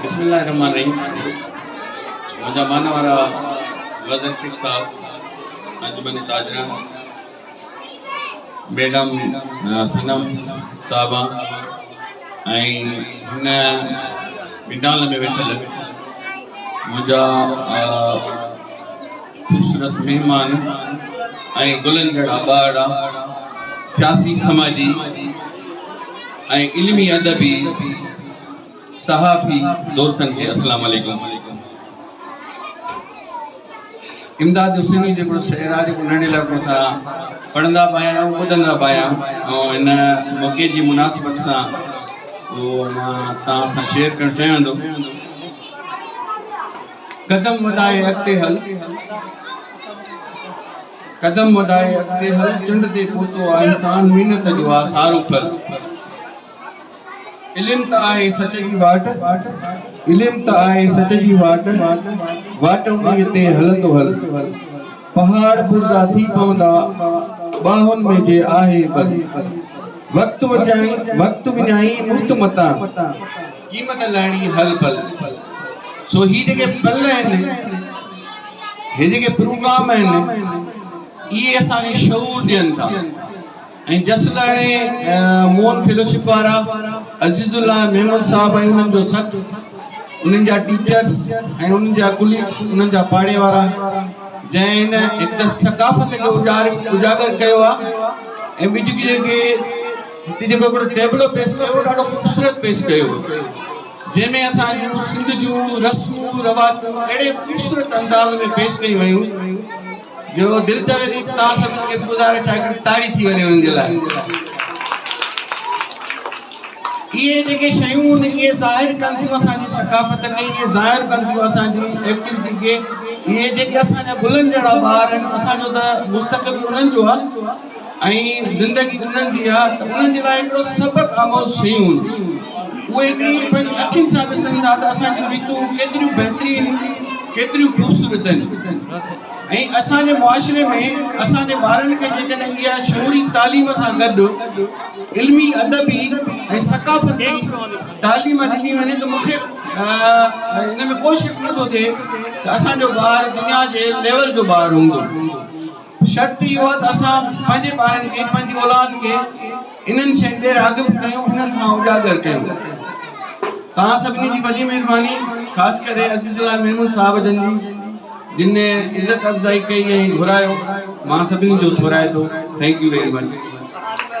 बिस्मिल्लाहिर्रहमानिर्रहीम। मुझा मान वारा वज़ीर शेख साहब, अंजुमन ताजरा, मैडम सनम साहबा हिन मिडाल में वेठल मुझा खूबसूरत मेहमान गुलन जड़ा ॿार सियासी समाजी इल्मी अदबी सहाफ़ी दोस्तन के अस्सलाम वालेकुम। इमदाद हुसैनी जो शहर है जो नंढे इलाक़े से पढ़ंदा पाया आहियूं ॿुधंदा पाया आहियूं इन मौक़े की मुनासिबत से वो मां तव्हां सां शेयर करणु चाहियां थो। कदम वधाए अॻिते हल, कदम वधाए अॻिते हल, चंड ते पहुतो आहे इंसान, महिनत जो आहे सारो फल। इल्म त आहे सच जी वाट, इल्म त आहे सच जी वाट, वाट उन्हीअ ते हलंदो हल। पहाड़ पुरज़ा थी पवंदा बाहुन में जे आहे बल। वक्त बचाई वक्त विञाई मुफ्त मता, क़ीमत लाइणी हल पल। सो ही जेके पल आहिनि, हे जेके प्रोग्राम आहिनि, इहे असांखे शऊर ॾियनि था। ऐं जसलाणे मोहन फेलोशिप वारा अज़ीज़ुल्लाह मेमन साहब ऐं उन्हनि जो सथ, उन्हनि जा टीचर्स ऐं उन्हनि जा कुलीग्स, उन्हनि जा पाड़े वारा जंहिं हिन हिकु सकाफ़त खे उजागर कयो आहे। ऐं ॿी जेके हिते जेको हिकिड़ो टेबलो पेश कयो, ॾाढो ख़ूबसूरत पेश कयो, जंहिंमें असांजूं सिंध जूं रस्मूं रवाजूं अहिड़े ख़ूबसूरत अंदाज़ में पेश कयूं वयूं जो दिल चवे थी तव्हां सभिनी खे गुज़ारिश आहे कि ताड़ी थी वञे उन्हनि जे लाइ। इहे जेके शयूं आहिनि, इहे ज़ाहिर कनि थियूं असांजी सकाफ़त खे, इहे ज़ाहिर कनि थियूं असांजी एक्टिविटी खे। इहे जेके असांजा गुलनि जहिड़ा ॿार आहिनि, असांजो त मुस्तक़बिल उन्हनि जो आहे ऐं ज़िंदगी उन्हनि जी आहे, त उन्हनि जे लाइ हिकिड़ो सबक़ आमोज़ शयूं आहिनि। उहे हिकिड़ी पंहिंजी अखियुनि सां ॾिसनि था त असांजूं रीतूं केतिरियूं बहितरीन, केतिरियूं ख़ूबसूरत आहिनि। ऐं असांजे मुआशिरे में असांजे ॿारनि खे जेकॾहिं इहा शऊरी तालीम सां गॾु इल्मी अदबी ऐं सकाफ़ती तालीम ॾिनी वञे त मूंखे इन में को शक नथो थिए त असांजो ॿारु दुनिया जे लेवल जो ॿारु हूंदो। शर्त इहो आहे त असां पंहिंजे ॿारनि खे, पंहिंजी औलाद खे इन्हनि शयुनि ॾे राग़िब कयूं, इन्हनि खां उजागर कयूं। तव्हां सभिनी जी वॾी महिरबानी, ख़ासि करे अज़ीज़ुल्लाह मेमन साहब जन जी, जिन इज़त अफ़ज़ाई कई ऐं घुरायो, मां सभिनी जो थोराए थो। Thank U very much.